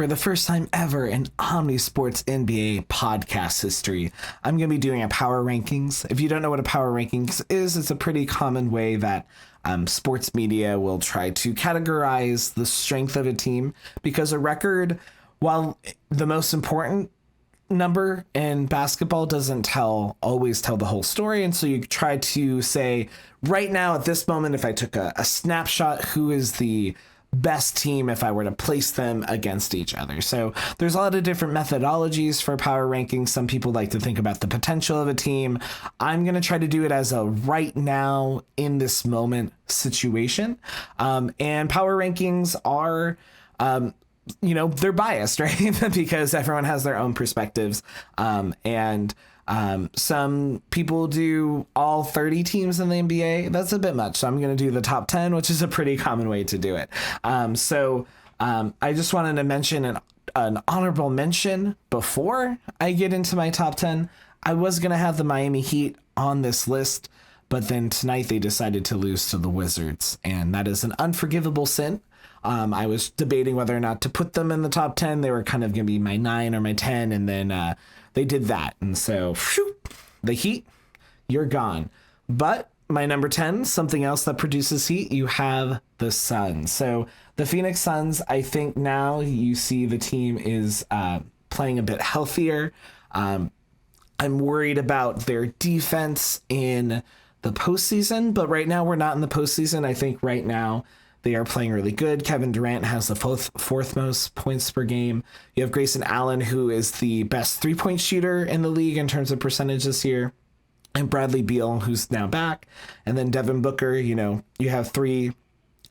for the first time ever in Omnisports NBA podcast history, I'm going to be doing a power rankings. If you don't know what a power rankings is, it's a pretty common way that sports media will try to categorize the strength of a team, because a record, while the most important number in basketball, doesn't always tell the whole story. And so you try to say, right now at this moment, if I took a snapshot, who is the best team if I were to place them against each other. So there's a lot of different methodologies for power rankings. Some people like to think about the potential of a team. I'm going to try to do it as a right now in this moment situation. And power rankings are, they're biased, right? Because everyone has their own perspectives. Some people do all 30 teams in the NBA. That's a bit much. So I'm going to do the top 10, which is a pretty common way to do it. I just wanted to mention an honorable mention before I get into my top 10. I was going to have the Miami Heat on this list, but then tonight they decided to lose to the Wizards, and that is an unforgivable sin. I was debating whether or not to put them in the top 10. They were kind of going to be my 9 or my 10, and then they did that. And so, the Heat, you're gone. But my number 10, something else that produces heat, you have the Suns. So the Phoenix Suns, I think now you see the team is playing a bit healthier. I'm worried about their defense in the postseason, but right now we're not in the postseason. I think right now they are playing really good. Kevin Durant has the fourth most points per game. You have Grayson Allen, who is the best three-point shooter in the league in terms of percentage this year, and Bradley Beal, who's now back. And then Devin Booker, you have three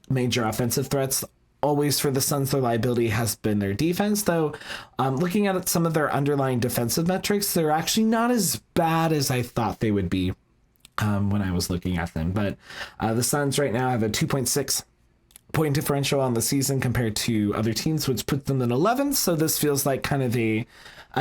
major offensive threats. Always for the Suns, their liability has been their defense, though. Looking at some of their underlying defensive metrics, they're actually not as bad as I thought they would be when I was looking at them. But the Suns right now have a 2.6 point differential on the season compared to other teams, which puts them in 11th. So this feels like kind of a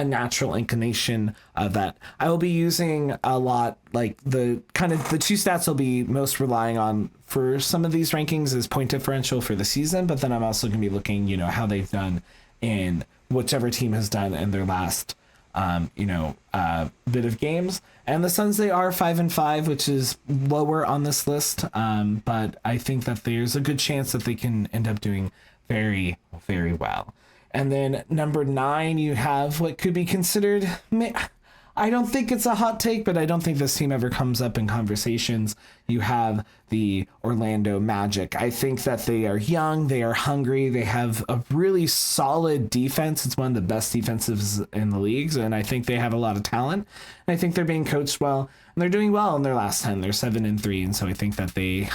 natural inclination of that. I will be using a lot, like the two stats I'll be most relying on for some of these rankings is point differential for the season, but then I'm also going to be looking, how they've done in whichever team has done in their last bit of games. And the Suns, they are 5-5, which is lower on this list. But I think that there's a good chance that they can end up doing very, very well. And then number 9, you have what could be considered, I don't think it's a hot take, but I don't think this team ever comes up in conversations. You have the Orlando Magic. I think that they are young, they are hungry, they have a really solid defense. It's one of the best defensives in the leagues, and I think they have a lot of talent. And I think they're being coached well, and they're doing well in their last 10. They're 7-3, and so I think that they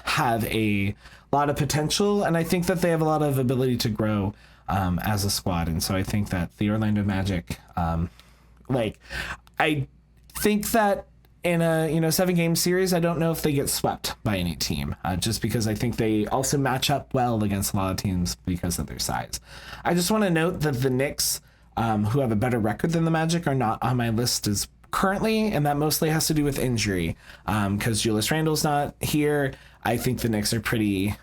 have a lot of potential, and I think that they have a lot of ability to grow as a squad. And so I think that the Orlando Magic, I think that in a 7-game series, I don't know if they get swept by any team, just because I think they also match up well against a lot of teams because of their size. I just want to note that the Knicks, who have a better record than the Magic, are not on my list as currently, and that mostly has to do with injury, because Julius Randle's not here. I think the Knicks are pretty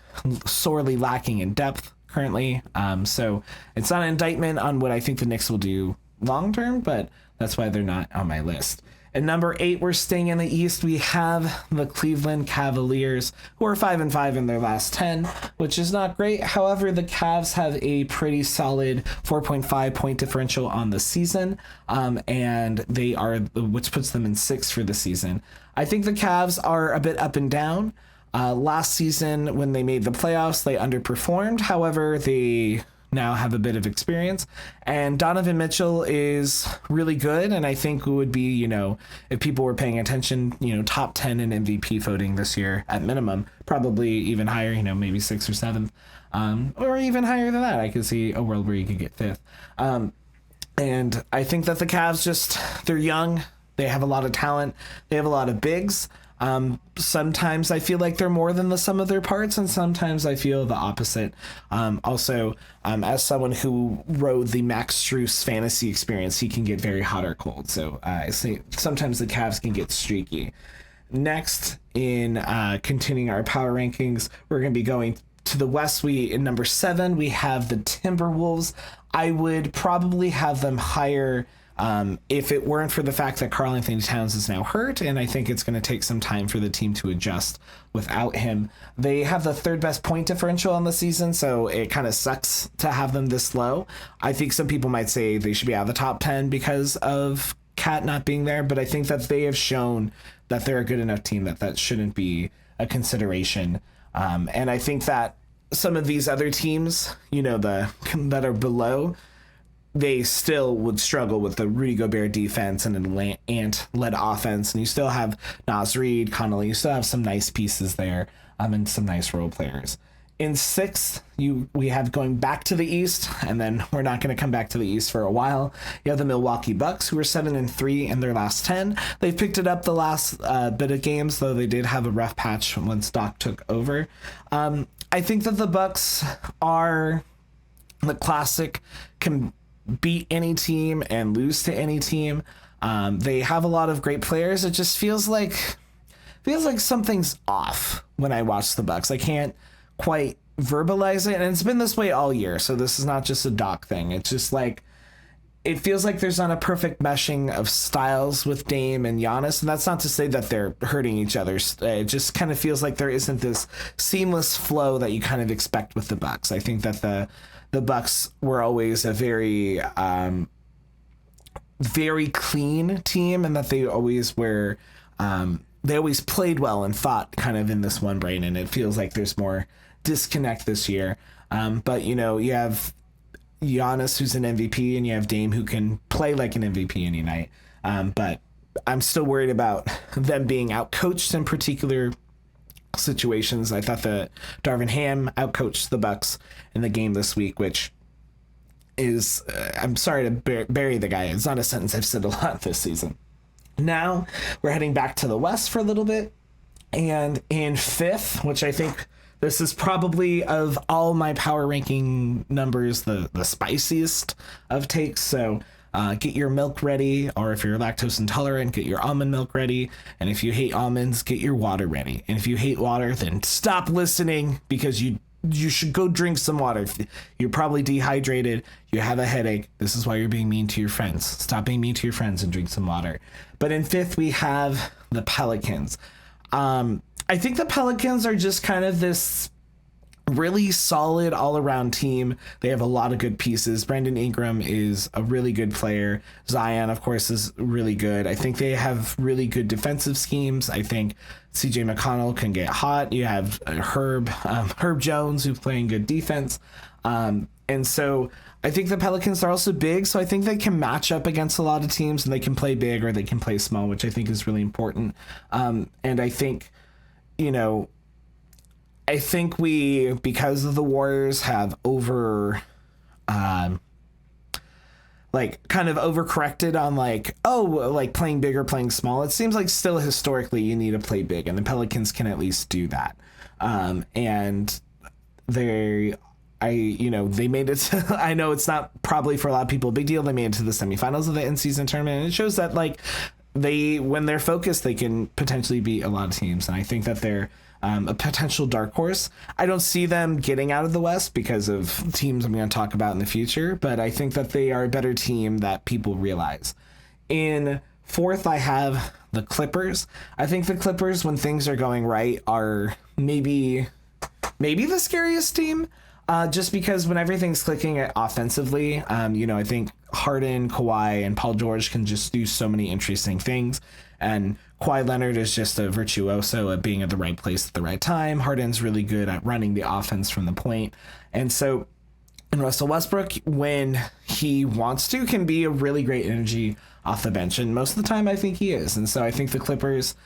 sorely lacking in depth currently, so it's not an indictment on what I think the Knicks will do long term, but that's why they're not on my list. And number 8, we're staying in the East. We have the Cleveland Cavaliers, who are 5-5 in their last 10, which is not great. However, the Cavs have a pretty solid 4.5 point differential on the season, and they are, which puts them in 6th for the season. I think the Cavs are a bit up and down. Last season, when they made the playoffs, they underperformed. However, they now have a bit of experience, and Donovan Mitchell is really good, and I think it would be, if people were paying attention, top 10 in MVP voting this year at minimum, probably even higher, maybe 6th or 7th, or even higher than that. I could see a world where you could get 5th. And I think that the Cavs they're young, they have a lot of talent, they have a lot of bigs. Sometimes I feel like they're more than the sum of their parts, and sometimes I feel the opposite. As someone who rode the Max Strus fantasy experience, he can get very hot or cold. So I say sometimes the Cavs can get streaky. Next, in continuing our power rankings, we're going to be going to the West, in number 7, we have the Timberwolves. I would probably have them higher if it weren't for the fact that Karl Anthony Towns is now hurt, and I think it's going to take some time for the team to adjust without him. They have the 3rd best point differential on the season, so it kind of sucks to have them this low. I think some people might say they should be out of the top 10 because of Cat not being there, but I think that they have shown that they're a good enough team that shouldn't be a consideration. And I think that some of these other teams, that are below, they still would struggle with the Rudy Gobert defense and an Ant-led offense. And you still have Naz Reid, Connolly. You still have some nice pieces there and some nice role players. In 6th, we have going back to the East, and then we're not going to come back to the East for a while. You have the Milwaukee Bucks, who are 7-3 in their last 10. They've picked it up the last bit of games, though they did have a rough patch once Doc took over. I think that the Bucks are the classic, can beat any team and lose to any team. They have a lot of great players. It just feels like something's off when I watch the Bucks. I can't quite verbalize it, and it's been this way all year, so this is not just a Doc thing. It's just like it feels like there's not a perfect meshing of styles with Dame and Giannis, and that's not to say that they're hurting each other. It just kind of feels like there isn't this seamless flow that you kind of expect with the Bucks. I think that the Bucks were always a very very clean team, and that they always were they always played well and fought kind of in this one brain, and it feels like there's more disconnect this year. But you have Giannis, who's an MVP, and you have Dame, who can play like an MVP any night. But I'm still worried about them being outcoached in particular situations. I thought that Darvin Ham outcoached the Bucks in the game this week, which is, I'm sorry to bury the guy. It's not a sentence I've said a lot this season. Now we're heading back to the West for a little bit. And in 5th, which I think this is probably of all my power ranking numbers, the spiciest of takes. So get your milk ready, or if you're lactose intolerant, get your almond milk ready. And if you hate almonds, get your water ready. And if you hate water, then stop listening, because you should go drink some water. You're probably dehydrated. You have a headache. This is why you're being mean to your friends. Stop being mean to your friends and drink some water. But in 5th, we have the Pelicans. I think the Pelicans are just kind of this really solid all-around team. They have a lot of good pieces. Brandon Ingram is a really good player. Zion, of course, is really good. I think they have really good defensive schemes. I think CJ McConnell can get hot. You have Herb Jones, who's playing good defense. And so I think the Pelicans are also big, so I think they can match up against a lot of teams, and they can play big or they can play small, which I think is really important. And I think, I think we, because of the Warriors, have kind of overcorrected on playing big or playing small. It seems like still historically you need to play big, and the Pelicans can at least do that. And they made it to, I know it's not probably for a lot of people a big deal. They made it to the semifinals of the in-season tournament, and it shows that when they're focused, they can potentially beat a lot of teams. And I think that they're a potential dark horse. I don't see them getting out of the West because of teams I'm going to talk about in the future, but I think that they are a better team that people realize. In 4th, I have the Clippers. I think the Clippers, when things are going right, are maybe the scariest team. Just because when everything's clicking offensively, I think Harden, Kawhi, and Paul George can just do so many interesting things. And Kawhi Leonard is just a virtuoso at being at the right place at the right time. Harden's really good at running the offense from the point. And so, and Russell Westbrook, when he wants to, can be a really great energy off the bench. And most of the time, I think he is. And so I think the Clippers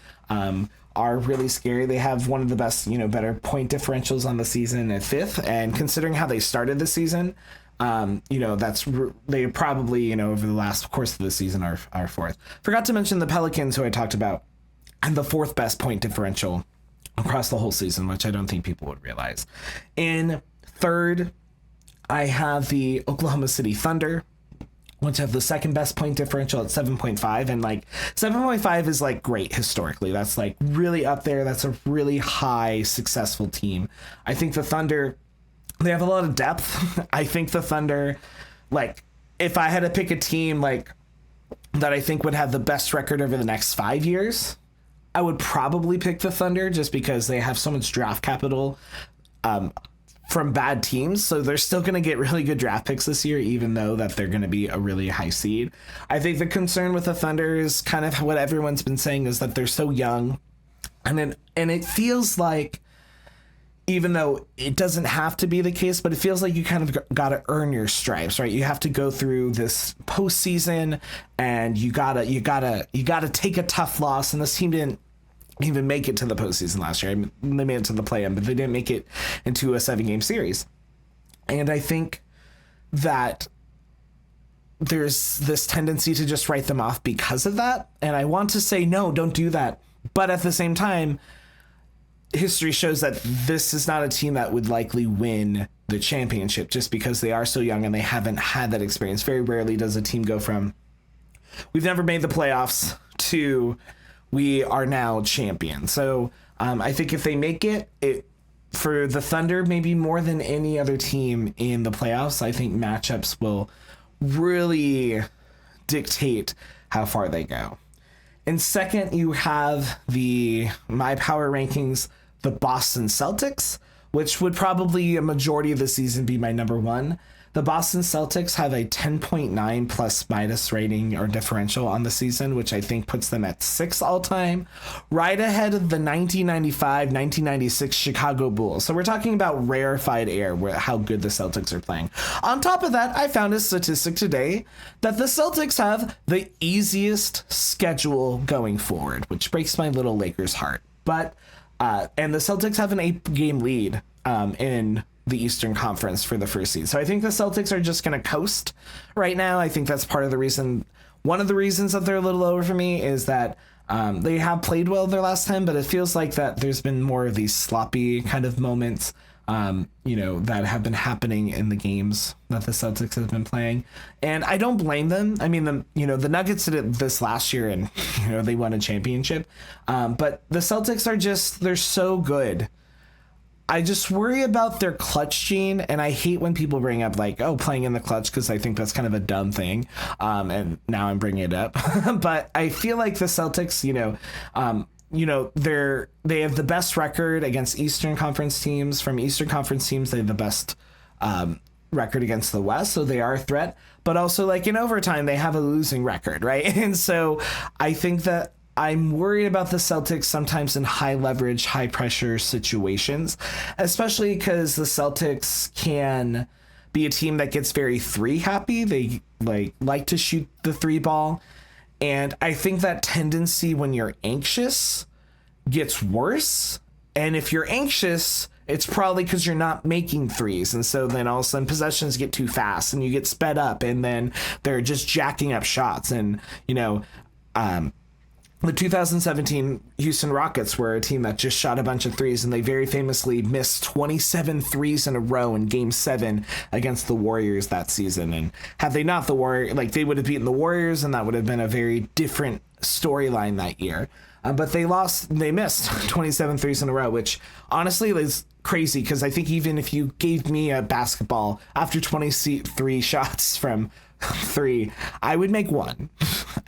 are really scary. They have one of the best, better point differentials on the season at 5th. And considering how they started the season, they probably, over the last course of the season are 4th. Forgot to mention the Pelicans, who I talked about, and the 4th best point differential across the whole season, which I don't think people would realize. In 3rd, I have the Oklahoma City Thunder, which have the second best point differential at 7.5. And like 7.5 is like great historically. That's like really up there. That's a really high successful team. I think the Thunder, they have a lot of depth. I think the Thunder, like if I had to pick a team like that I think would have the best record over the next 5 years, I would probably pick the Thunder just because they have so much draft capital from bad teams. So they're still going to get really good draft picks this year, even though that they're going to be a really high seed. I think the concern with the Thunder is kind of what everyone's been saying, is that they're so young. And it feels like, even though it doesn't have to be the case, but it feels like you kind of got to earn your stripes, right? You have to go through this postseason, and you gotta take a tough loss. And this team didn't even make it to the postseason last year. I mean, they made it to the play-in, but they didn't make it into a 7-game series. And I think that there's this tendency to just write them off because of that. And I want to say, no, don't do that. But at the same time, history shows that this is not a team that would likely win the championship just because they are so young and they haven't had that experience. Very rarely does a team go from, we've never made the playoffs, to we are now champions. So I think if they make it for the Thunder, maybe more than any other team in the playoffs, I think matchups will really dictate how far they go. And second, you have my power rankings, the Boston Celtics, which would probably a majority of the season be my number one. The Boston Celtics have a 10.9 plus minus rating or differential on the season, which I think puts them at 6 all time, right ahead of the 1995-1996 Chicago Bulls. So we're talking about rarefied air, how good the Celtics are playing. On top of that, I found a statistic today that the Celtics have the easiest schedule going forward, which breaks my little Lakers heart. But and the Celtics have an 8-game lead in the Eastern Conference for the first seed. So I think the Celtics are just going to coast right now. I think that's part of the reason. One of the reasons that they're a little lower for me is that they have played well their last time, but it feels like that there's been more of these sloppy kind of moments, that have been happening in the games that the Celtics have been playing. And I don't blame them. I mean, the Nuggets did it this last year and, they won a championship. But the Celtics they're so good. I just worry about their clutch gene, and I hate when people bring up like, playing in the clutch, because I think that's kind of a dumb thing. And now I'm bringing it up, but I feel like the Celtics, they have the best record against Eastern Conference teams. From Eastern Conference teams, they have the best record against the West, so they are a threat. But also, like in overtime, they have a losing record, right? And so I think that I'm worried about the Celtics sometimes in high leverage, high pressure situations, especially because the Celtics can be a team that gets very 3 happy. They like to shoot the 3 ball. And I think that tendency when you're anxious gets worse. And if you're anxious, it's probably because you're not making threes. And so then all of a sudden possessions get too fast and you get sped up, and then they're just jacking up shots. And, the 2017 Houston Rockets were a team that just shot a bunch of threes, and they very famously missed 27 threes in a row in Game 7 against the Warriors that season. And had they not, they would have beaten the Warriors, and that would have been a very different storyline that year. But they missed 27 threes in a row, which honestly is crazy, because I think even if you gave me a basketball after 23 shots from 3, I would make 1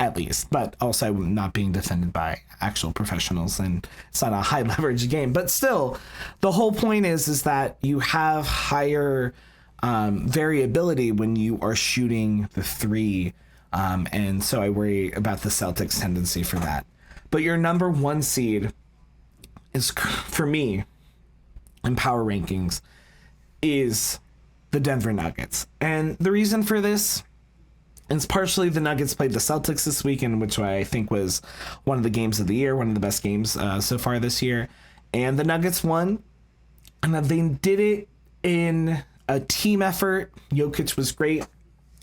at least. But also I'm not being defended by actual professionals, and it's not a high leverage game. But still, the whole point is that you have higher variability when you are shooting the 3. And so I worry about the Celtics' tendency for that. But your number 1 seed is, for me, in power rankings, is the Denver Nuggets. And the reason for this is partially the Nuggets played the Celtics this weekend, which I think was one of the games of the year, one of the best games so far this year. And the Nuggets won, and they did it in a team effort. Jokic was great.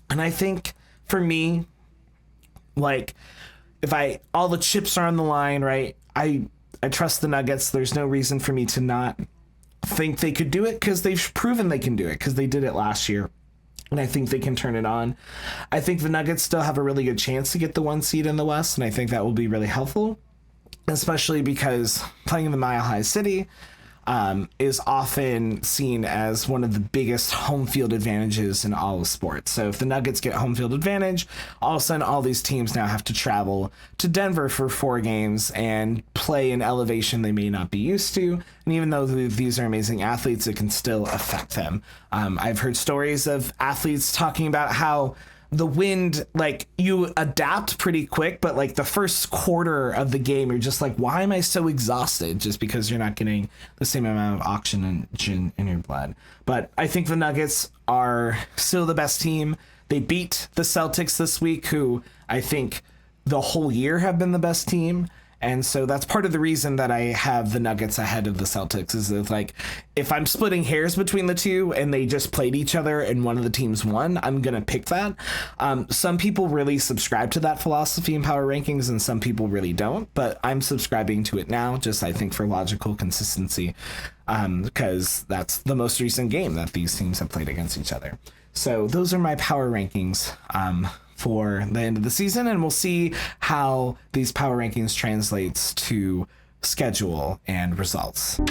And I think, for me, all the chips are on the line, right? I trust the Nuggets. There's no reason for me to not think they could do it, because they've proven they can do it, because they did it last year. and I think they can turn it on. I think the Nuggets still have a really good chance to get the 1 seed in the West, and I think that will be really helpful, especially because playing in the Mile High City is often seen as one of the biggest home field advantages in all of sports. So if the Nuggets get home field advantage, all of a sudden all these teams now have to travel to Denver for 4 games and play an elevation they may not be used to. And even though these are amazing athletes, it can still affect them. I've heard stories of athletes talking about how the wind, like, you adapt pretty quick, but like the first quarter of the game, you're just like, why am I so exhausted? Just because you're not getting the same amount of oxygen in your blood. But I think the Nuggets are still the best team. They beat the Celtics this week, who I think the whole year have been the best team. And so that's part of the reason that I have the Nuggets ahead of the Celtics, is that, like, if I'm splitting hairs between the two and they just played each other and one of the teams won, I'm going to pick that. Some people really subscribe to that philosophy in power rankings and some people really don't, but I'm subscribing to it now, just I think for logical consistency, because that's the most recent game that these teams have played against each other. So those are my power rankings for the end of the season, and we'll see how these power rankings translates to schedule and results.